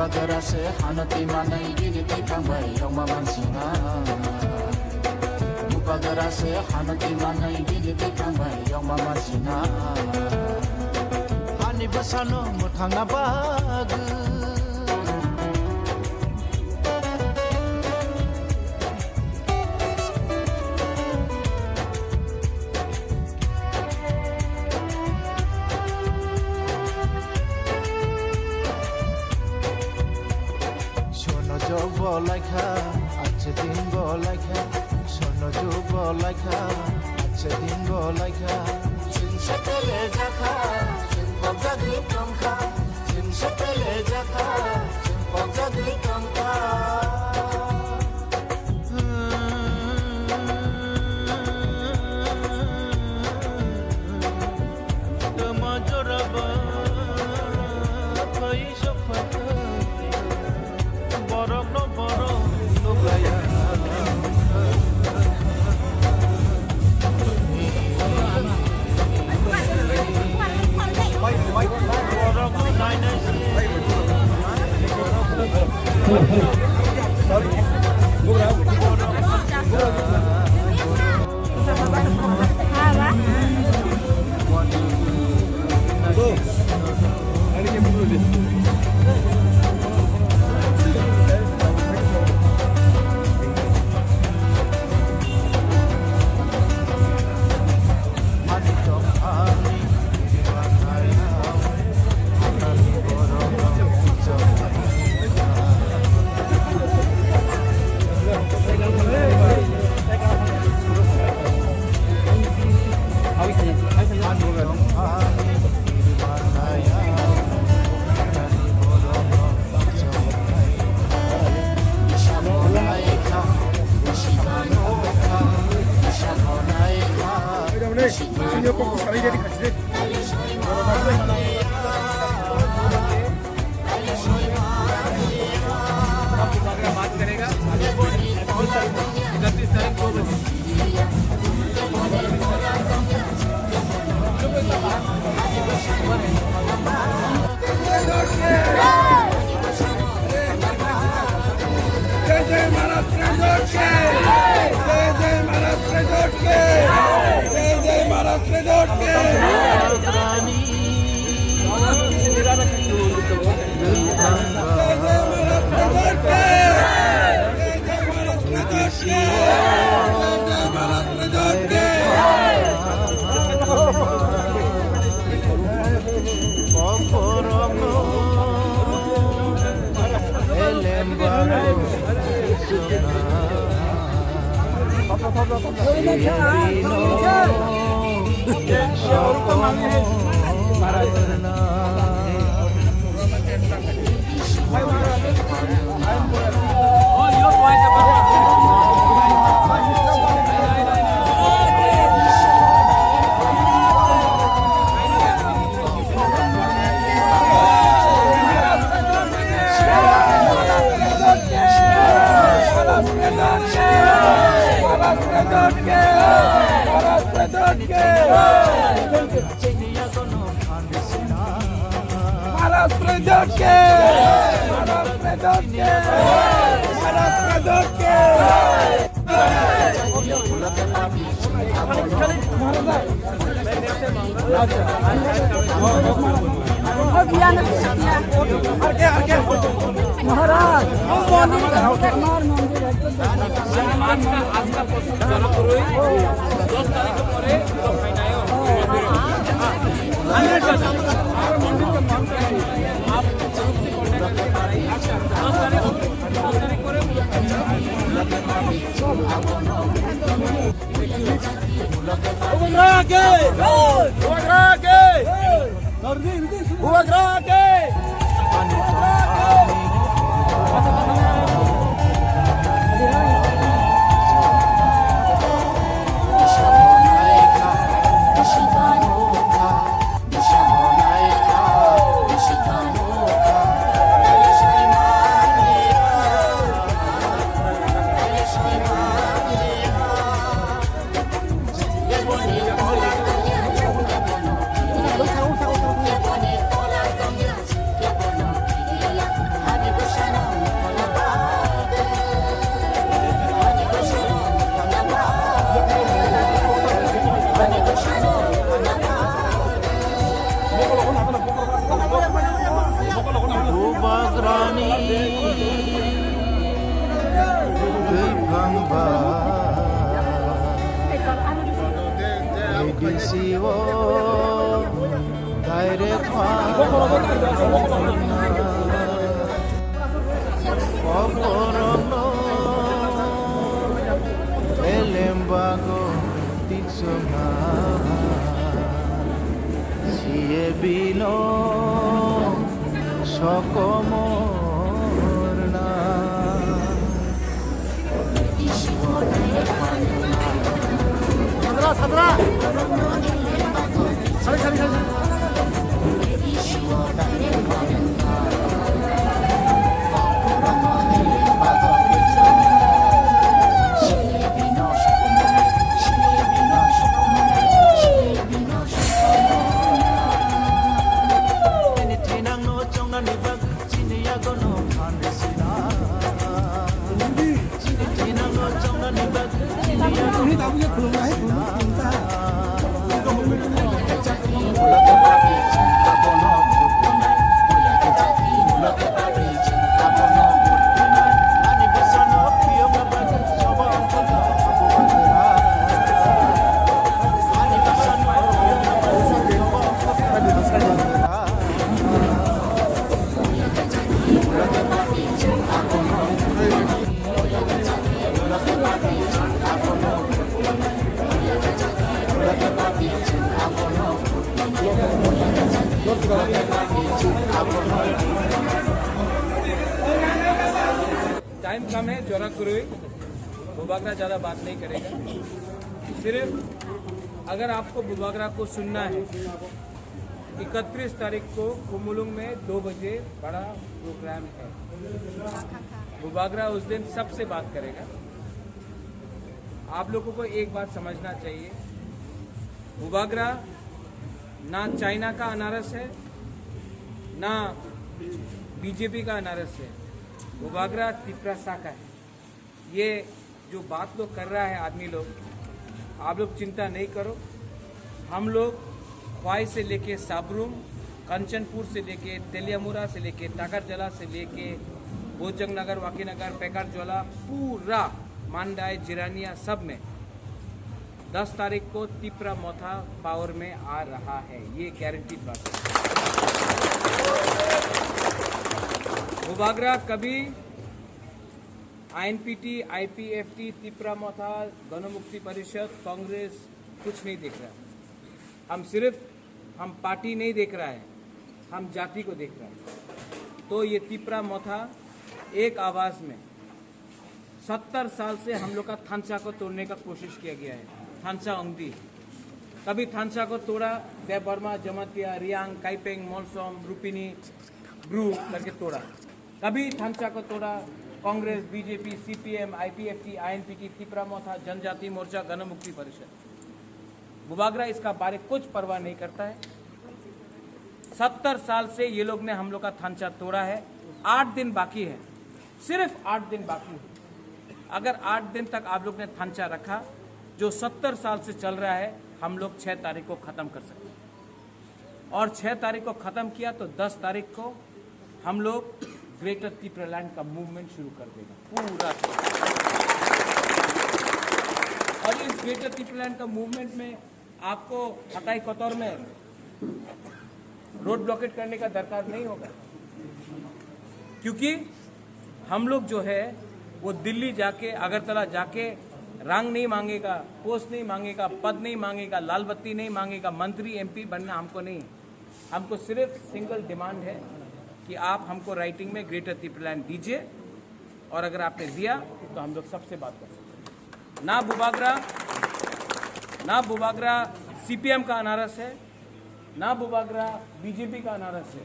Mukagerase hanati manai gini tikambai yoma mansina Mukagerase hanati manai gini tikambai yoma mansina Hani basano muthangna bag বলাইখা আছে দিন বলাইখা স্বর্ণ যুগ বলাইখা আছে দিন বলাইখা সিনসেতেলে জাখা সিনপক জাদু কমখা সিনসেতেলে জাখা সিনপক জাদু কমখা তোমা জরাবা কই Safa Señor, poco salir de casa. बात करेगा 31 तारीख को রে Pokorono Elembago Titsuma Siye Bino Sokomorna Sadra Sadra 우리 나무에 그런가 해? Time कम है, जोरा कुरुई बुबागरा ज़्यादा बात नहीं करेगा। सिर्फ अगर आपको बुबागरा को सुनना है, 31 तारीख को कुमुलुंग में 2 बजे बड़ा प्रोग्राम है। बुबागरा उस दिन सबसे बात करेगा। आप लोगों को एक बात समझना चाहिए, बुबागरा ना चाइना का अनारस है, ना बीजेपी का अनारस है। बुबागरा तिपरासा का है। ये जो बात लोग कर रहा है आदमी लोग, आप लोग चिंता नहीं करो। हम लोग ख्वाई से लेके साबरूम, कंचनपुर से लेके तेलियामुरा से लेके टाकरजला से लेके भोजंगनगर, वाकीनगर, पेकारजला, पूरा मांडाई, जिरानिया सब में 10 तारीख को तिपरा मोथा पावर में आ रहा है। ये गारंटीड बात है। बुबागरा कभी आईएनपीटी, आईपीएफटी, तिपरा मोथा, गणमुक्ति परिषद, कांग्रेस कुछ नहीं देख रहा है। हम पार्टी नहीं देख रहा है, हम जाति को देख रहा है। तो ये तिपरा मोथा एक आवाज में 70 साल से हम लोग का थानसा को तोड़ने का कोशिश किया गया है। थानसा ओंगदी कभी थानसा को तोड़ा, देव वर्मा, जमातिया, रियांग, काइपेंग, मोलसोम, रूपिनी, ब्रू करके तोड़ा। कभी थानसा को तोड़ा Congress, BJP, CPM, IPFT, INPT, Tipra Motha, जनजाति मोर्चा, गणमुक्ति परिषद। बुबागरा इसका बारे कुछ परवाह नहीं करता है। 70 साल से ये लोग ने हम लोग का थानसा तोड़ा है। 8 दिन बाकी है, सिर्फ 8 दिन बाकी है। अगर 8 दिन तक आप लोग ने थानसा रखा, जो 70 साल से चल रहा है, हम लोग 6 तारीख को खत्म कर सकते हैं। और 6 तारीख को खत्म किया तो 10 तारीख को हम लोग ग्रेटर तिपरालैंड का मूवमेंट शुरू कर देगा पूरा। और इस ग्रेटर तिपरालैंड का मूवमेंट में आपको हटाई कतौर में रोड ब्लॉकेट करने का दरकार नहीं होगा, क्योंकि हम लोग जो है वो दिल्ली जाके, अगरतला जाके रंग नहीं मांगेगा, पोस्ट नहीं मांगेगा, पद नहीं मांगेगा, लाल बत्ती नहीं मांगेगा, मंत्री एमपी बनना हमको नहीं। हमको सिर्फ सिंगल डिमांड है कि आप हमको राइटिंग में ग्रेटर तिपरालैंड दीजिए, और अगर आपने दिया तो हम लोग सबसे बात कर सकते हैं। ना बुबागरा सीपीएम का अनारस है, ना बुबागरा बीजेपी का अनारस है।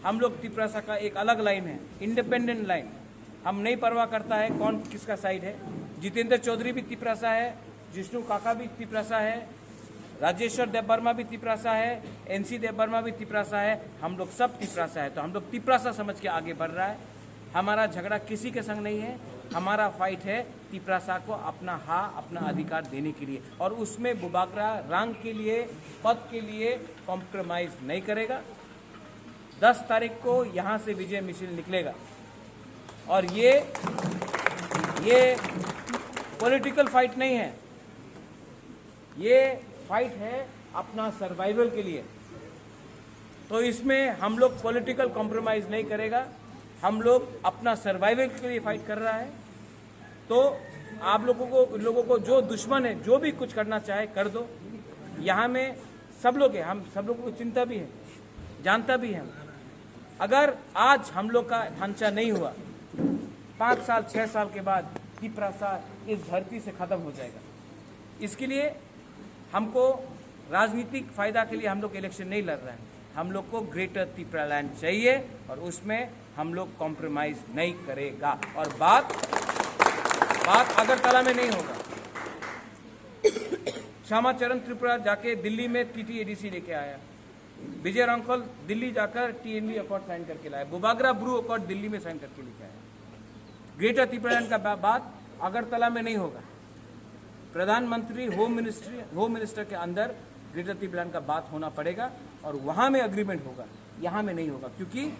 हम लोग तिपरासा का एक अलग लाइन है, इंडिपेंडेंट लाइन। हम नहीं परवाह करता है कौन किसका साइड है। जितेंद्र चौधरी भी तिपरासा है, जिष्णु काका भी तिपरासा है, राजेश्वर देवबर्मा भी तिपरासा है, एनसी देवबर्मा भी तिपरासा है। हम लोग सब तिपरासा है, तो हम लोग तिपरासा समझ के आगे बढ़ रहा है। हमारा झगड़ा किसी के संग नहीं है, हमारा फाइट है तिपरासा को अपना अपना अधिकार देने के लिए। और उसमें बुबागरा रंग के लिए, पद के लिए कॉम्प्रोमाइज नहीं करेगा। 10 तारीख को यहाँ से विजय मिছিল निकलेगा, और ये पॉलिटिकल फाइट नहीं है, ये फाइट है अपना सर्वाइवल के लिए। तो इसमें हम लोग पॉलिटिकल कॉम्प्रोमाइज नहीं करेगा। हम लोग अपना सर्वाइवल के लिए फाइट कर रहा है। तो आप लोगों को जो दुश्मन है, जो भी कुछ करना चाहे कर दो। यहाँ में सब लोग हैं, हम सब लोगों को चिंता भी है, जानता भी है। अगर आज हम लोग का ढांचा नहीं हुआ, 5 साल 6 साल के बाद तिपरासा इस धरती से खत्म हो जाएगा। इसके लिए हमको राजनीतिक फायदा के लिए हम लोग इलेक्शन नहीं लड़ रहे हैं। हम लोग को ग्रेटर तिपरालैंड चाहिए और उसमें हम लोग कॉम्प्रोमाइज नहीं करेगा। और बात अगरतला में नहीं होगा। श्यामाचरण त्रिपुरा जाके दिल्ली में TTADC लेके आया। विजय रांखल दिल्ली जाकर TNB अकॉर्ड साइन करके लाया। बुबागरा ब्रू अकॉर्ड दिल्ली में साइन करके लेके आया। ग्रेटर तिपरालैंड का बात अगरतला में नहीं होगा। प्रधानमंत्री होम मिनिस्टर के अंदर ग्रेटर तिपरालैंड का बात होना पड़ेगा और वहां में अग्रीमेंट होगा, यहाँ में नहीं होगा। क्योंकि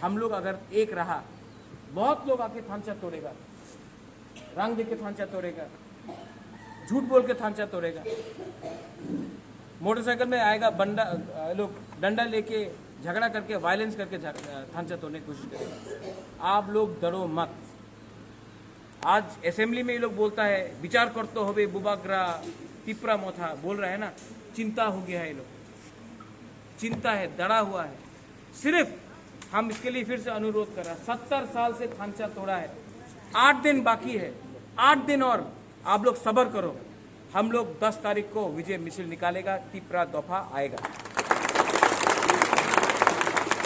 हम लोग अगर एक रहा, बहुत लोग आके थांचा तोड़ेगा, रंग दे के थांचा तोड़ेगा, झूठ बोल के थांचा तोड़ेगा, मोटरसाइकिल में आएगा, लोग डंडा लेके झगड़ा करके वायलेंस करके थांचा तोड़ने की कोशिश करेगा। आप लोग डरो मत। आज असेंबली में ये लोग बोलता है विचार करते हो बुबाग्रा तिपरा मोथा बोल रहा है ना, चिंता हो गया है। ये लोग चिंता है, डरा हुआ है। सिर्फ हम इसके लिए फिर से अनुरोध कर रहे हैं, 70 साल से थांचा तोड़ा है, 8 दिन बाकी है, 8 दिन और आप लोग सब्र करो। हम लोग 10 तारीख को विजय मिছিল निकालेगा, तिपरा दफा आएगा।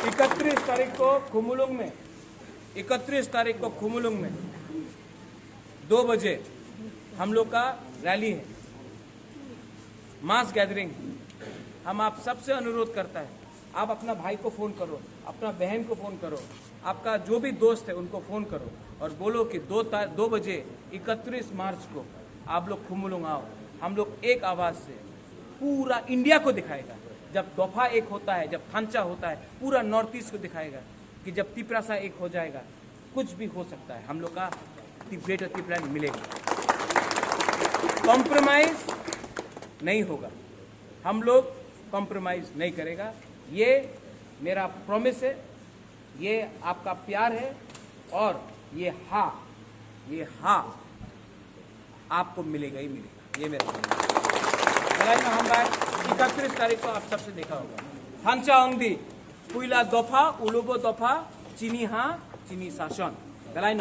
31 तारीख को खुमुलुंग में 2 बजे हम लोग का रैली है, मास गैदरिंग। हम आप सबसे अनुरोध करता है, आप अपना भाई को फोन करो, अपना बहन को फोन करो, आपका जो भी दोस्त है उनको फोन करो और बोलो कि 2 बजे 31 मार्च को आप लोग खुमुलुंग आओ। हम लोग एक आवाज से पूरा इंडिया को दिखाएगा। जब दफा एक होता है, जब थांचा होता है, पूरा नॉर्थ ईस्ट को दिखाएगा कि जब तिपरासा एक हो जाएगा कुछ भी हो सकता है। हम लोग का ग्रेटर तिपरालैंड मिलेगा, कॉम्प्रोमाइज नहीं होगा। हम लोग कॉम्प्रोमाइज नहीं करेगा। ये मेरा प्रॉमिस है, ये आपका प्यार है और ये हाँ आपको मिलेगा ही मिलेगा। ये मेरा हम 31 तारीख को आप सबसे देखा होगा। थांचा अंगदी पुइला दफा उलुबो दफा चीनी हाँ चीनी शासन गलाई न हम